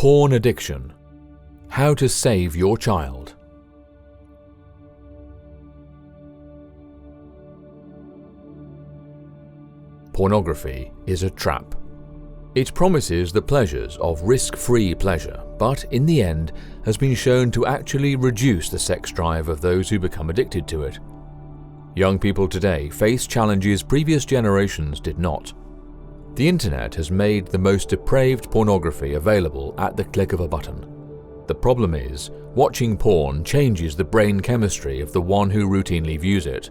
Porn addiction. How to save your child. Pornography is a trap. It promises the pleasures of risk-free pleasure, but in the end has been shown to actually reduce the sex drive of those who become addicted to it. Young people today face challenges previous generations did not. The internet has made the most depraved pornography available at the click of a button. The problem is, watching porn changes the brain chemistry of the one who routinely views it.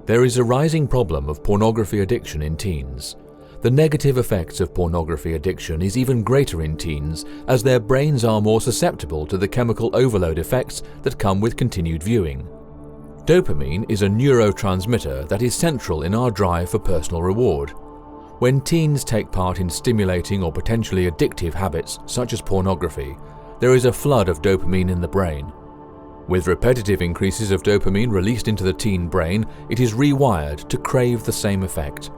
There is a rising problem of pornography addiction in teens. The negative effects of pornography addiction is even greater in teens, as their brains are more susceptible to the chemical overload effects that come with continued viewing. Dopamine is a neurotransmitter that is central in our drive for personal reward. When teens take part in stimulating or potentially addictive habits such as pornography, there is a flood of dopamine in the brain. With repetitive increases of dopamine released into the teen brain, it is rewired to crave the same effect.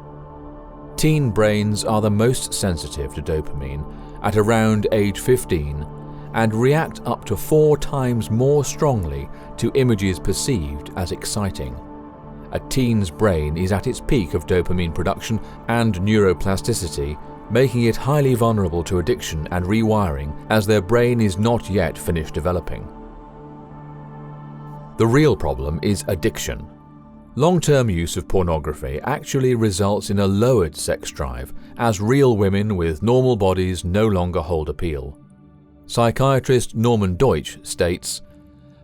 Teen brains are the most sensitive to dopamine at around age 15 and react up to 4 times more strongly to images perceived as exciting. A teen's brain is at its peak of dopamine production and neuroplasticity, making it highly vulnerable to addiction and rewiring as their brain is not yet finished developing. The real problem is addiction. Long-term use of pornography actually results in a lowered sex drive, as real women with normal bodies no longer hold appeal. Psychiatrist Norman Deutsch states,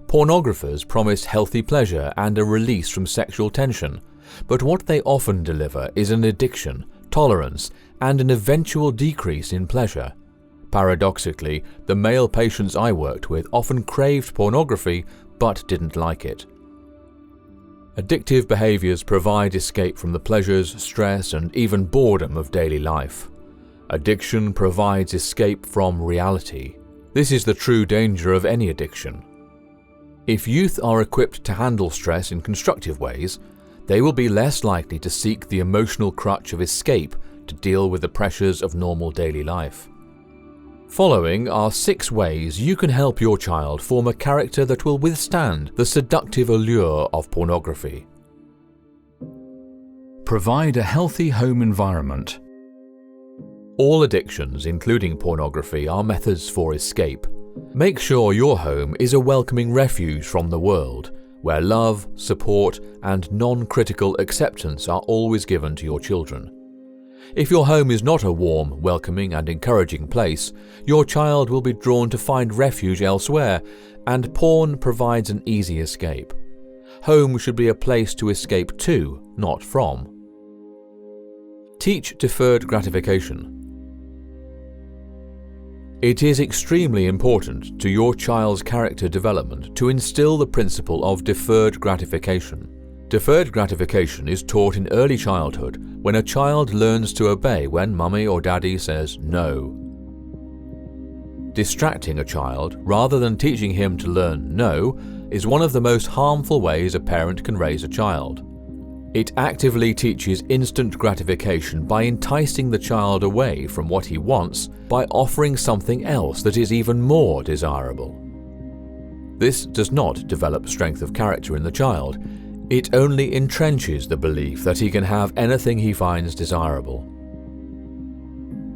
"Pornographers promise healthy pleasure and a release from sexual tension, but what they often deliver is an addiction, tolerance, and an eventual decrease in pleasure. Paradoxically, the male patients I worked with often craved pornography but didn't like it." Addictive behaviors provide escape from the pleasures, stress, and even boredom of daily life. Addiction provides escape from reality. This is the true danger of any addiction. If youth are equipped to handle stress in constructive ways, they will be less likely to seek the emotional crutch of escape to deal with the pressures of normal daily life. Following are 6 ways you can help your child form a character that will withstand the seductive allure of pornography. Provide a healthy home environment. All addictions, including pornography, are methods for escape. Make sure your home is a welcoming refuge from the world, where love, support, and non-critical acceptance are always given to your children. If your home is not a warm, welcoming, and encouraging place, your child will be drawn to find refuge elsewhere, and porn provides an easy escape. Home should be a place to escape to, not from. Teach deferred gratification. It is extremely important to your child's character development to instill the principle of deferred gratification. Deferred gratification is taught in early childhood when a child learns to obey when mummy or daddy says no. Distracting a child rather than teaching him to learn no is one of the most harmful ways a parent can raise a child. It actively teaches instant gratification by enticing the child away from what he wants by offering something else that is even more desirable. This does not develop strength of character in the child. It only entrenches the belief that he can have anything he finds desirable.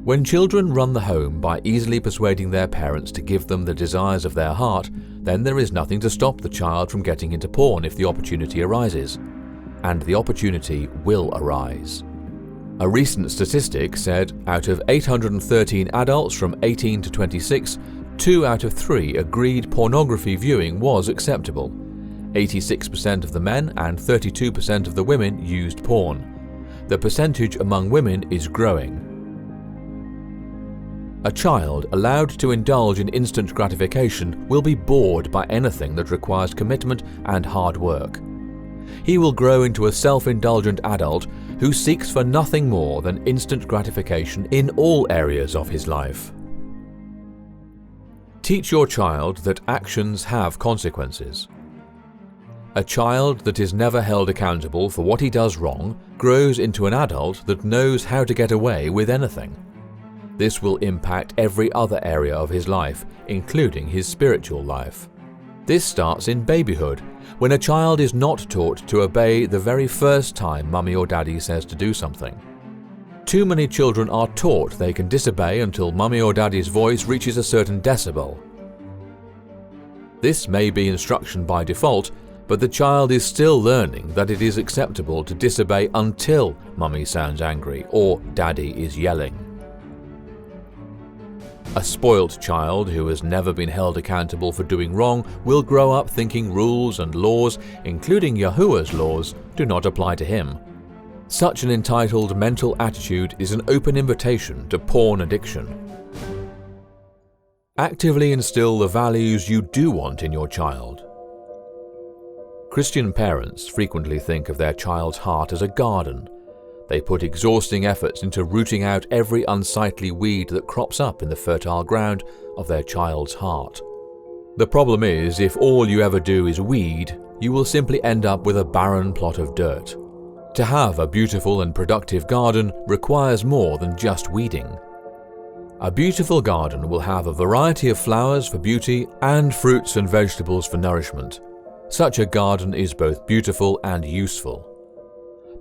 When children run the home by easily persuading their parents to give them the desires of their heart, then there is nothing to stop the child from getting into porn if the opportunity arises. And the opportunity will arise. A recent statistic said out of 813 adults from 18 to 26, 2 out of 3 agreed pornography viewing was acceptable. 86% of the men and 32% of the women used porn. The percentage among women is growing. A child allowed to indulge in instant gratification will be bored by anything that requires commitment and hard work. He will grow into a self-indulgent adult who seeks for nothing more than instant gratification in all areas of his life. Teach your child that actions have consequences. A child that is never held accountable for what he does wrong grows into an adult that knows how to get away with anything. This will impact every other area of his life, including his spiritual life. This starts in babyhood, when a child is not taught to obey the very first time mummy or daddy says to do something. Too many children are taught they can disobey until mummy or daddy's voice reaches a certain decibel. This may be instruction by default, but the child is still learning that it is acceptable to disobey until mummy sounds angry or daddy is yelling. A spoilt child who has never been held accountable for doing wrong will grow up thinking rules and laws, including Yahuwah's laws, do not apply to him. Such an entitled mental attitude is an open invitation to porn addiction. Actively instill the values you do want in your child. Christian parents frequently think of their child's heart as a garden. They put exhausting efforts into rooting out every unsightly weed that crops up in the fertile ground of their child's heart. The problem is, if all you ever do is weed, you will simply end up with a barren plot of dirt. To have a beautiful and productive garden requires more than just weeding. A beautiful garden will have a variety of flowers for beauty and fruits and vegetables for nourishment. Such a garden is both beautiful and useful.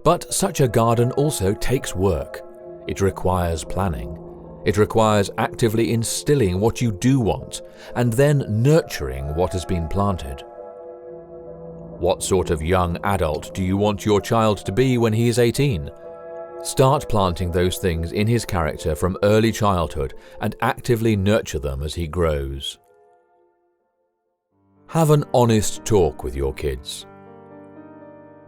But such a garden also takes work. It requires planning. It requires actively instilling what you do want and then nurturing what has been planted. What sort of young adult do you want your child to be when he is 18? Start planting those things in his character from early childhood and actively nurture them as he grows. Have an honest talk with your kids.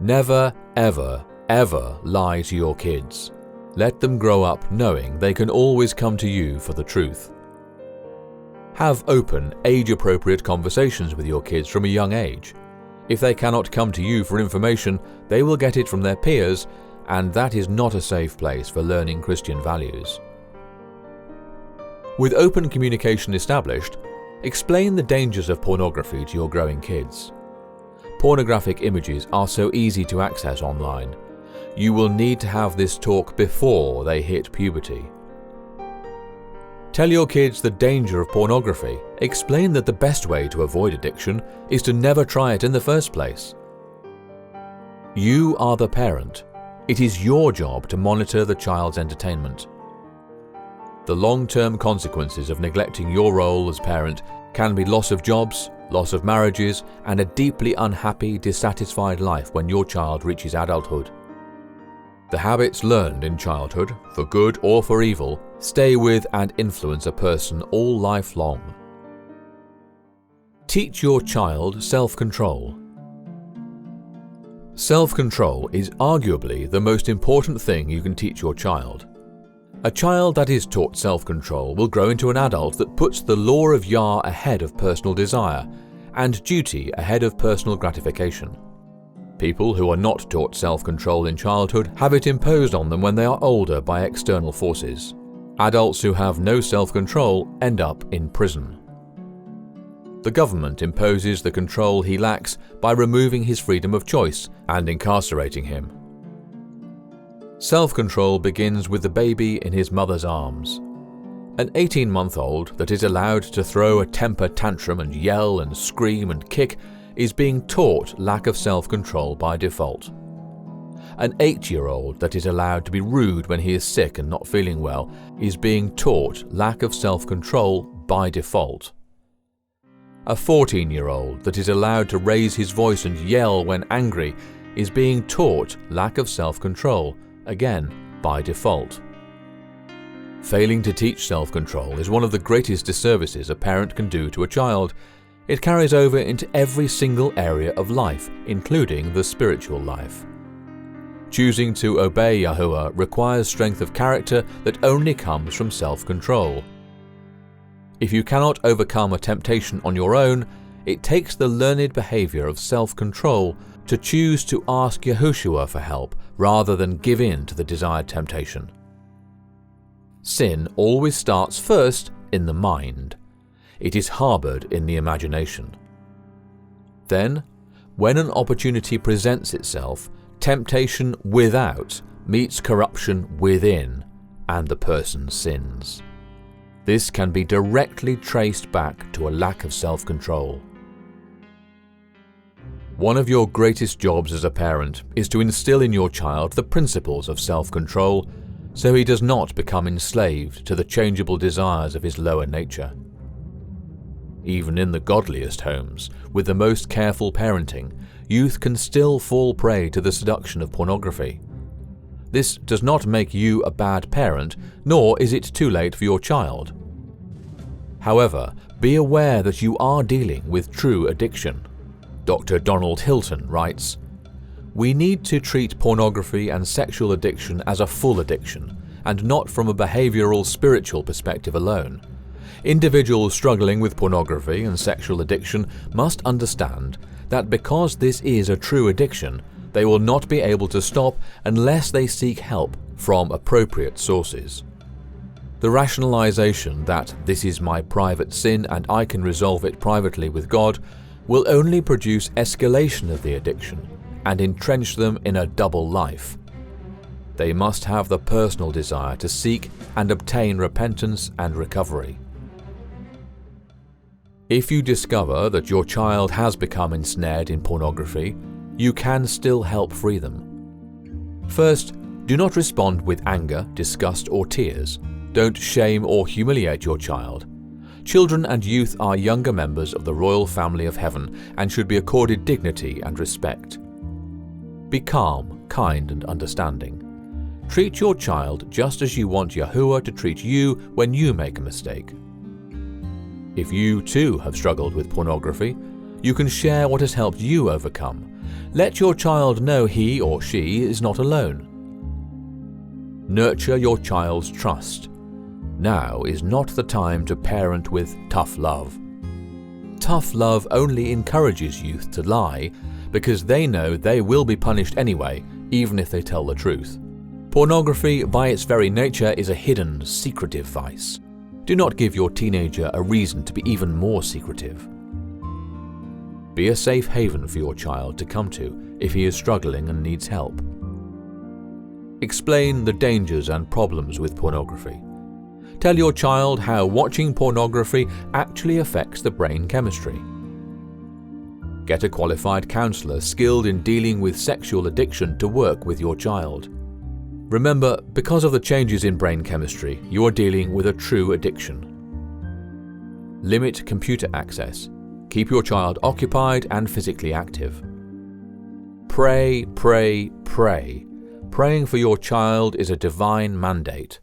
Never, ever, ever lie to your kids. Let them grow up knowing they can always come to you for the truth. Have open, age-appropriate conversations with your kids from a young age. If they cannot come to you for information, they will get it from their peers, and that is not a safe place for learning Christian values. With open communication established, explain the dangers of pornography to your growing kids. Pornographic images are so easy to access online. You will need to have this talk before they hit puberty. Tell your kids the danger of pornography. Explain that the best way to avoid addiction is to never try it in the first place. You are the parent. It is your job to monitor the child's entertainment. The long-term consequences of neglecting your role as parent can be loss of jobs, loss of marriages, and a deeply unhappy, dissatisfied life when your child reaches adulthood. The habits learned in childhood, for good or for evil, stay with and influence a person all life long. Teach your child self-control. Self-control is arguably the most important thing you can teach your child. A child that is taught self-control will grow into an adult that puts the law of Yah ahead of personal desire and duty ahead of personal gratification. People who are not taught self-control in childhood have it imposed on them when they are older by external forces. Adults who have no self-control end up in prison. The government imposes the control he lacks by removing his freedom of choice and incarcerating him. Self-control begins with the baby in his mother's arms. An 18-month-old that is allowed to throw a temper tantrum and yell and scream and kick is being taught lack of self-control by default. An 8-year-old that is allowed to be rude when he is sick and not feeling well is being taught lack of self-control by default. A 14-year-old that is allowed to raise his voice and yell when angry is being taught lack of self-control, again by default. Failing to teach self-control is one of the greatest disservices a parent can do to a child. It carries over into every single area of life, including the spiritual life. Choosing to obey Yahuwah requires strength of character that only comes from self-control. If you cannot overcome a temptation on your own, it takes the learned behavior of self-control to choose to ask Yahushua for help rather than give in to the desired temptation. Sin always starts first in the mind. It is harbored in the imagination. Then, when an opportunity presents itself, temptation without meets corruption within, and the person sins. This can be directly traced back to a lack of self-control. One of your greatest jobs as a parent is to instill in your child the principles of self-control so he does not become enslaved to the changeable desires of his lower nature. Even in the godliest homes, with the most careful parenting, youth can still fall prey to the seduction of pornography. This does not make you a bad parent, nor is it too late for your child. However, be aware that you are dealing with true addiction. Dr. Donald Hilton writes, "We need to treat pornography and sexual addiction as a full addiction, and not from a behavioral spiritual perspective alone. Individuals struggling with pornography and sexual addiction must understand that because this is a true addiction, they will not be able to stop unless they seek help from appropriate sources. The rationalization that this is my private sin and I can resolve it privately with God will only produce escalation of the addiction and entrench them in a double life. They must have the personal desire to seek and obtain repentance and recovery. If you discover that your child has become ensnared in pornography, you can still help free them. First, do not respond with anger, disgust, or tears. Don't shame or humiliate your child. Children and youth are younger members of the royal family of heaven and should be accorded dignity and respect. Be calm, kind, and understanding. Treat your child just as you want Yahuwah to treat you when you make a mistake. If you too have struggled with pornography, you can share what has helped you overcome. Let your child know he or she is not alone. Nurture your child's trust. Now is not the time to parent with tough love. Tough love only encourages youth to lie because they know they will be punished anyway, even if they tell the truth. Pornography, by its very nature, is a hidden, secretive vice. Do not give your teenager a reason to be even more secretive. Be a safe haven for your child to come to if he is struggling and needs help. Explain the dangers and problems with pornography. Tell your child how watching pornography actually affects the brain chemistry. Get a qualified counselor skilled in dealing with sexual addiction to work with your child. Remember, because of the changes in brain chemistry, you are dealing with a true addiction. Limit computer access. Keep your child occupied and physically active. Pray, pray, pray. Praying for your child is a divine mandate.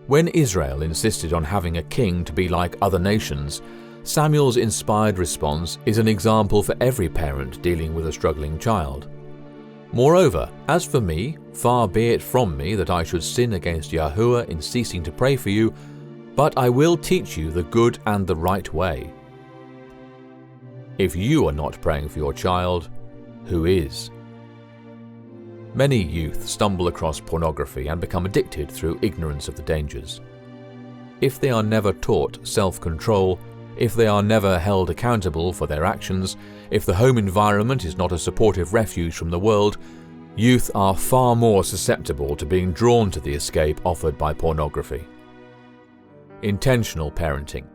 When Israel insisted on having a king to be like other nations, Samuel's inspired response is an example for every parent dealing with a struggling child. Moreover, as for me, far be it from me that I should sin against Yahuwah in ceasing to pray for you, but I will teach you the good and the right way. If you are not praying for your child, who is? Many youth stumble across pornography and become addicted through ignorance of the dangers. If they are never taught self-control, if they are never held accountable for their actions, if the home environment is not a supportive refuge from the world, youth are far more susceptible to being drawn to the escape offered by pornography. Intentional parenting.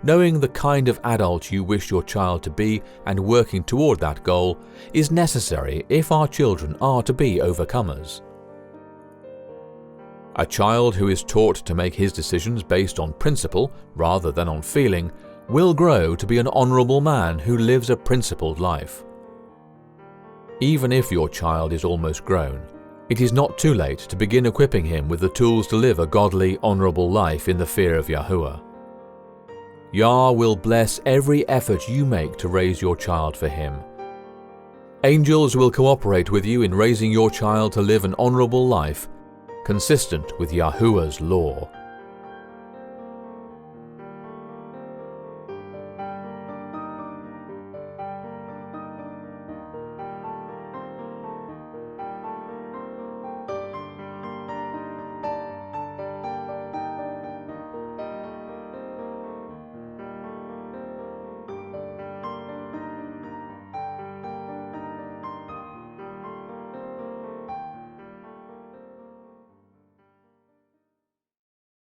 Knowing the kind of adult you wish your child to be and working toward that goal is necessary if our children are to be overcomers. A child who is taught to make his decisions based on principle rather than on feeling will grow to be an honorable man who lives a principled life. Even if your child is almost grown, it is not too late to begin equipping him with the tools to live a godly, honorable life in the fear of Yahuwah. Yah will bless every effort you make to raise your child for him. Angels will cooperate with you in raising your child to live an honorable life, consistent with Yahuwah's law.